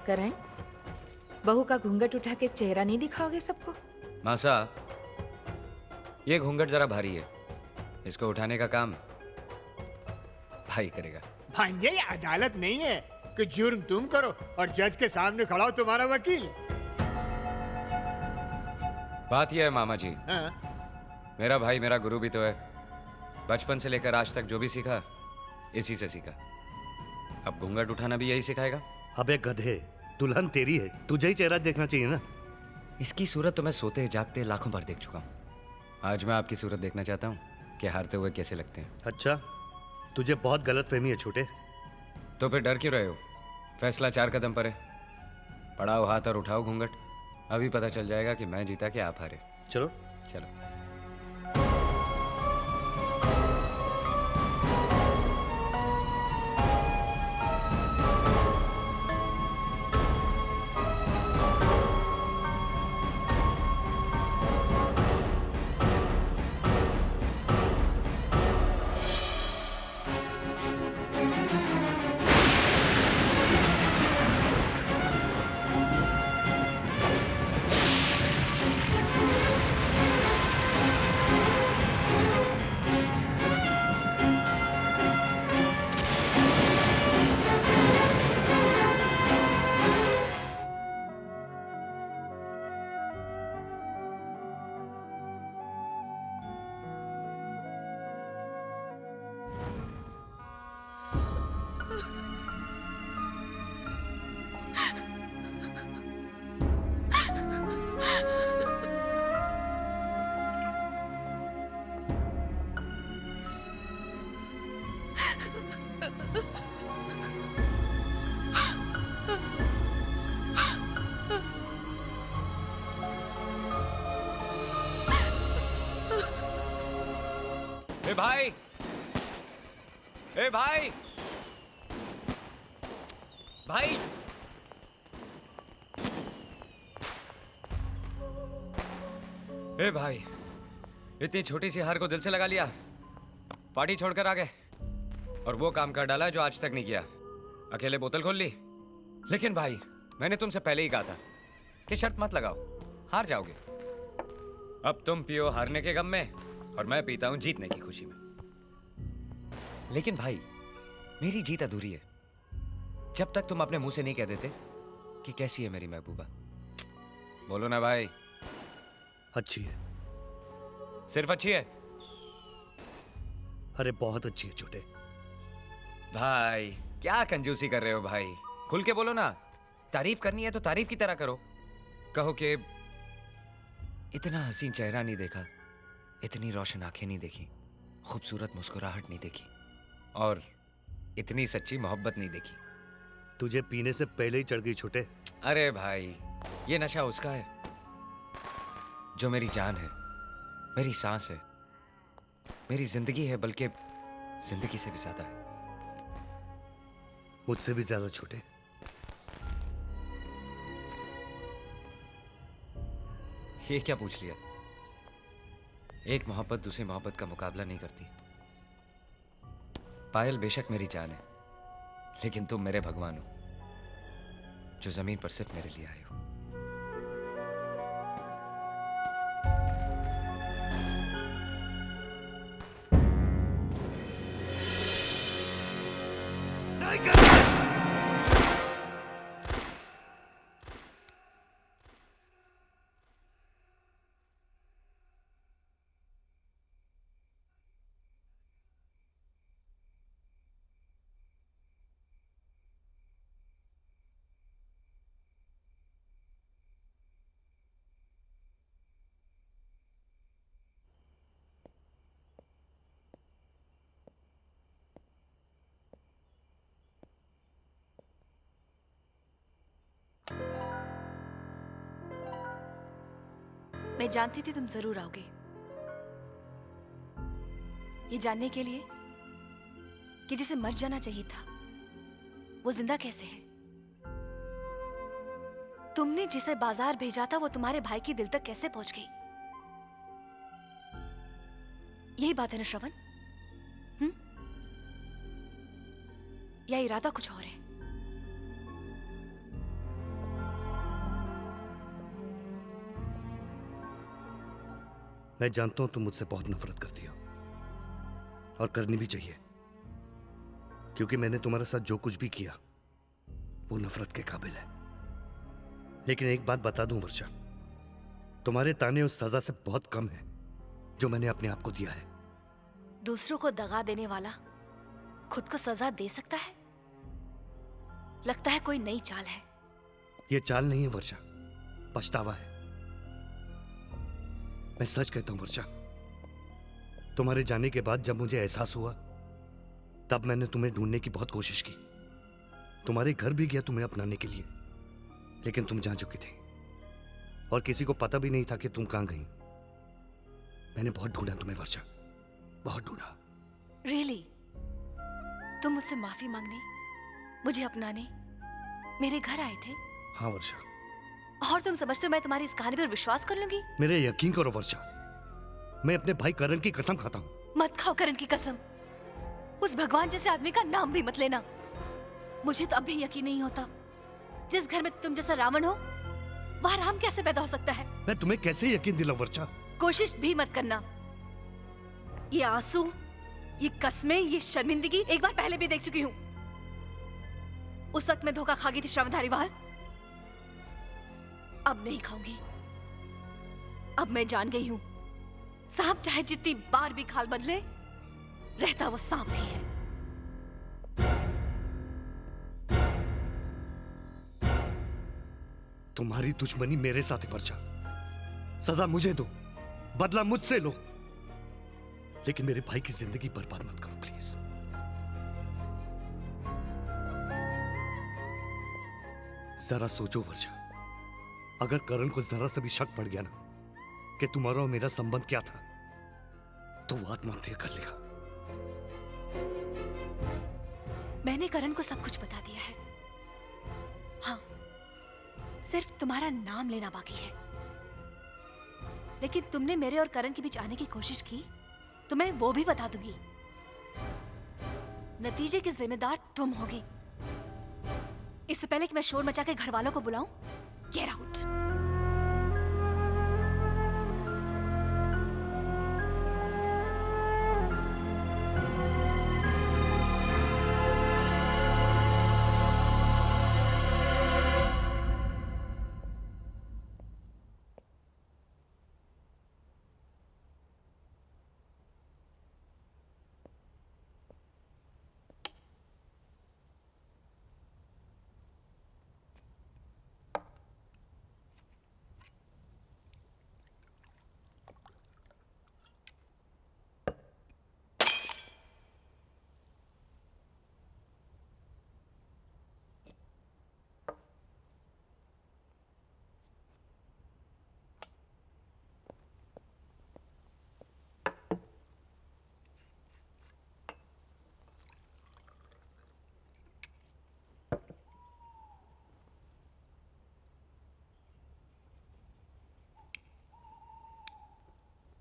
करण, बहू का घूंघट उठा के चेहरा नहीं दिखाओगे सबको? मासा, ये घूंघट जरा भारी है, इसको उठाने का काम भाई करेगा। भांजे, ये अदालत नहीं है कि जुर्म तुम करो और जज के सामने खड़ा हो तुम्हारा वकील। बात यह है मामा जी, हाँ? मेरा भाई मेरा गुरु भी तो है। बचपन से लेकर आज तक जो भी सीखा इसी से सीखा। अब घूंघट उठाना भी यही सिखाएगा। अबे गधे, दुल्हन तेरी है, तुझे ही चेहरा देखना चाहिए ना। इसकी सूरत तो मैं सोते जागते लाखों बार देख चुका हूँ। आज मैं आपकी सूरत देखना चाहता हूँ कि हारते हुए कैसे लगते हैं। अच्छा, तुझे बहुत गलतफहमी है छोटे। तो फिर डर क्यों रहे हो? फैसला 4 कदम पर है। पड़ाओ हाथ और उठाओ घूंघट। अभी पता चल जाएगा कि मैं जीता कि आप हारे। चलो चलो। ए भाई, ए भाई, भाई, ए भाई, इतनी छोटी सी हार को दिल से लगा लिया, पार्टी छोड़कर आ गए और वो काम कर डाला जो आज तक नहीं किया। अकेले बोतल खोल ली। लेकिन भाई, मैंने तुमसे पहले ही कहा था कि शर्त मत लगाओ, हार जाओगे। अब तुम पियो हारने के गम में और मैं पीता हूं जीतने की खुशी में। लेकिन भाई, मेरी जीत अधूरी है जब तक तुम अपने मुंह से नहीं कह देते कि कैसी है मेरी महबूबा। बोलो ना भाई। अच्छी है। सिर्फ अच्छी है? अरे बहुत अच्छी है छोटे। भाई क्या कंजूसी कर रहे हो भाई, खुल के बोलो ना। तारीफ करनी है तो तारीफ की तरह करो। कहो कि इतना हसीन चेहरा नहीं देखा, इतनी रोशन आंखें नहीं देखी, खूबसूरत मुस्कुराहट नहीं देखी और इतनी सच्ची मोहब्बत नहीं देखी। तुझे पीने से पहले ही चढ़ गई छोटे। अरे भाई, ये नशा उसका है जो मेरी जान है, मेरी सांस है, मेरी जिंदगी है, बल्कि जिंदगी से भी ज्यादा है। मुझसे भी ज्यादा छोटे। ये क्या पूछ लिया? एक मोहब्बत दूसरी मोहब्बत का मुकाबला नहीं करती। पायल बेशक मेरी जान है, लेकिन तुम मेरे भगवान हो जो जमीन पर सिर्फ मेरे लिए आए हो। मैं जानती थी तुम जरूर आओगे, ये जानने के लिए कि जिसे मर जाना चाहिए था वो जिंदा कैसे है। तुमने जिसे बाजार भेजा था वो तुम्हारे भाई के दिल तक कैसे पहुंच गई। यही बात है ना श्रवण? या इरादा कुछ और है? मैं जानता हूं तुम मुझसे बहुत नफरत करती हो, और करनी भी चाहिए, क्योंकि मैंने तुम्हारे साथ जो कुछ भी किया वो नफरत के काबिल है। लेकिन एक बात बता दूं वर्षा, तुम्हारे ताने उस सजा से बहुत कम है जो मैंने अपने आप को दिया है। दूसरों को दगा देने वाला खुद को सजा दे सकता है? लगता है कोई नई चाल है। ये चाल नहीं है वर्षा, पछतावा है। मैं सच कहता हूं वर्षा, तुम्हारे जाने के बाद जब मुझे एहसास हुआ तब मैंने तुम्हें ढूंढने की बहुत कोशिश की। तुम्हारे घर भी गया तुम्हें अपनाने के लिए, लेकिन तुम जा चुकी थी और किसी को पता भी नहीं था कि तुम कहां गई। मैंने बहुत ढूंढा तुम्हें वर्षा, बहुत ढूंढा। रियली? तुम मुझसे माफी मांगने, मुझे अपनाने मेरे घर आए थे? हाँ वर्षा। और तुम समझते हो मैं तुम्हारी इस कहानी पर विश्वास कर लूंगी? मेरे यकीन करो वर्षा, मैं अपने भाई करण की कसम खाता हूं। मत खाओ करण की कसम। उस भगवान जैसे आदमी का नाम भी मत लेना। मुझे तो अब भी यकीन नहीं होता, जिस घर में तुम जैसा रावण हो वहां राम कैसे पैदा हो सकता है? मैं तुम्हें कैसे यकीन दिलाऊं वर्षा? कोशिश भी मत करना। ये आंसू, ये कस्में, ये शर्मिंदगी एक बार पहले भी देख चुकी हूं। उस वक्त मैं धोखा खा गई थी श्रवधारीवाल, अब नहीं खाऊंगी। अब मैं जान गई हूं, सांप चाहे जितनी बार भी खाल बदले, रहता वो सांप ही है। तुम्हारी दुश्मनी मेरे साथ है वर्षा, सजा मुझे दो, बदला मुझसे लो, लेकिन मेरे भाई की जिंदगी बर्बाद मत करो प्लीज। जरा सोचो वर्षा, अगर करण को जरा सा भी शक पड़ गया ना कि तुम्हारा और मेरा संबंध क्या था, तो वो आत्महत्या कर लेगा। मैंने करण को सब कुछ बता दिया है। हाँ, सिर्फ तुम्हारा नाम लेना बाकी है। लेकिन तुमने मेरे और करण के बीच आने की कोशिश की तो मैं वो भी बता दूंगी। नतीजे की जिम्मेदार तुम होगी। इससे पहले कि मैं शोर मचा के घर वालों को बुलाऊं, गेट आउट।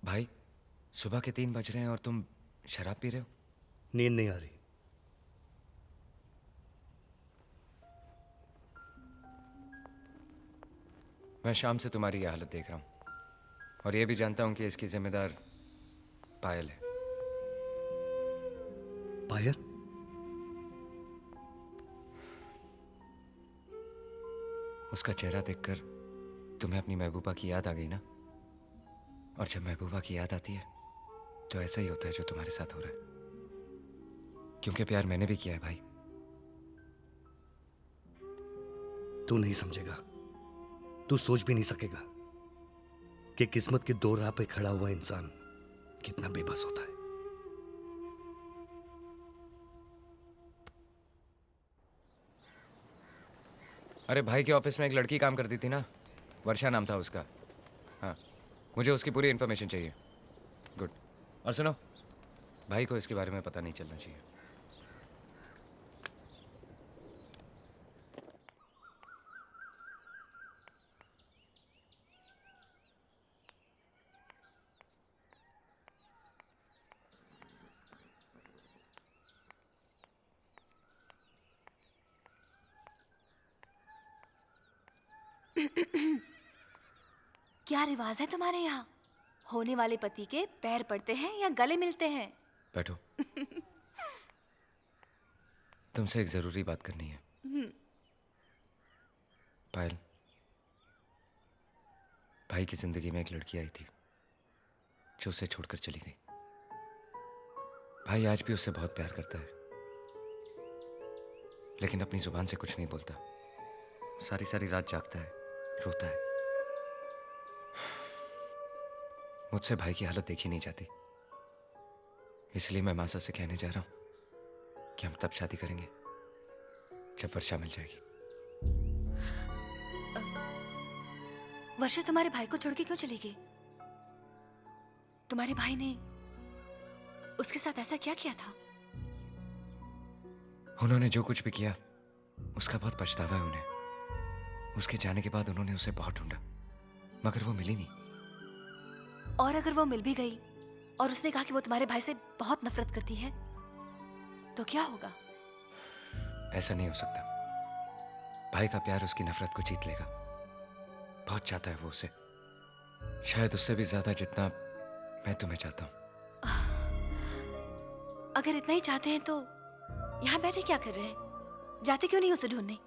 भाई, सुबह के 3 बज रहे हैं और तुम शराब पी रहे हो? नींद नहीं आ रही। मैं शाम से तुम्हारी यह हालत देख रहा हूं और यह भी जानता हूं कि इसकी जिम्मेदार पायल है। पायल? उसका चेहरा देखकर तुम्हें अपनी महबूबा की याद आ गई ना? और जब महबूबा की याद आती है तो ऐसा ही होता है जो तुम्हारे साथ हो रहा है, क्योंकि प्यार मैंने भी किया है भाई। तू नहीं समझेगा, तू सोच भी नहीं सकेगा कि किस्मत की दो राह पे खड़ा हुआ इंसान कितना बेबस होता है। अरे भाई के ऑफिस में एक लड़की काम करती थी ना, वर्षा नाम था उसका। हाँ, मुझे उसकी पूरी इन्फॉर्मेशन चाहिए। गुड। और सुनो, भाई को इसके बारे में पता नहीं चलना चाहिए। क्या रिवाज है तुम्हारे यहाँ? होने वाले पति के पैर पड़ते हैं या गले मिलते हैं? बैठो। तुमसे एक जरूरी बात करनी है। पायल, भाई की जिंदगी में एक लड़की आई थी जो उसे छोड़कर चली गई। भाई आज भी उससे बहुत प्यार करता है, लेकिन अपनी जुबान से कुछ नहीं बोलता। सारी सारी रात जागता है, रोता है। मुझसे भाई की हालत देखी नहीं जाती, इसलिए मैं मासा से कहने जा रहा हूं कि हम तब शादी करेंगे जब वर्षा मिल जाएगी। वर्षा तुम्हारे भाई को छोड़ के क्यों चली गई? तुम्हारे भाई ने उसके साथ ऐसा क्या किया था? उन्होंने जो कुछ भी किया उसका बहुत पछतावा है उन्हें। उसके जाने के बाद उन्होंने उसे बहुत ढूंढा, मगर वो मिली नहीं। और अगर वो मिल भी गई और उसने कहा कि वो तुम्हारे भाई से बहुत नफरत करती है, तो क्या होगा? ऐसा नहीं हो सकता। भाई का प्यार उसकी नफरत को जीत लेगा। बहुत चाहता है वो उसे, शायद उससे भी ज्यादा जितना मैं तुम्हें चाहता हूं। अगर इतना ही चाहते हैं तो यहाँ बैठे क्या कर रहे हैं? जाते क्यों नहीं उसे ढूंढने?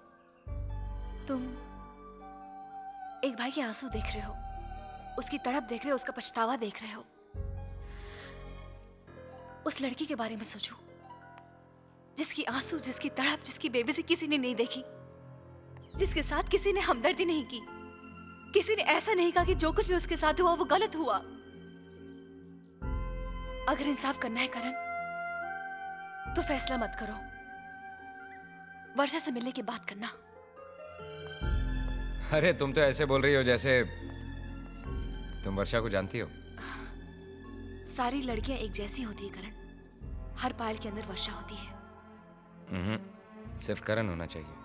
तुम एक भाई के आंसू देख रहे हो, उसकी तड़प देख रहे हो, उसका पछतावा देख रहे हो। उस लड़की के बारे में सोचो जिसकी आंसू, जिसकी तड़प, जिसकी बेबसी किसी ने नहीं देखी, जिसके साथ किसी ने हमदर्दी नहीं की, किसी ने ऐसा नहीं कहा कि जो कुछ भी उसके साथ हुआ वो गलत हुआ। अगर इंसाफ करना है करण, तो फैसला मत करो, वर्षा से मिलने की बात करना। अरे तुम तो ऐसे बोल रही हो जैसे तुम वर्षा को जानती हो। सारी लड़कियां एक जैसी होती है करण, हर पायल के अंदर वर्षा होती है। सिर्फ करण होना चाहिए।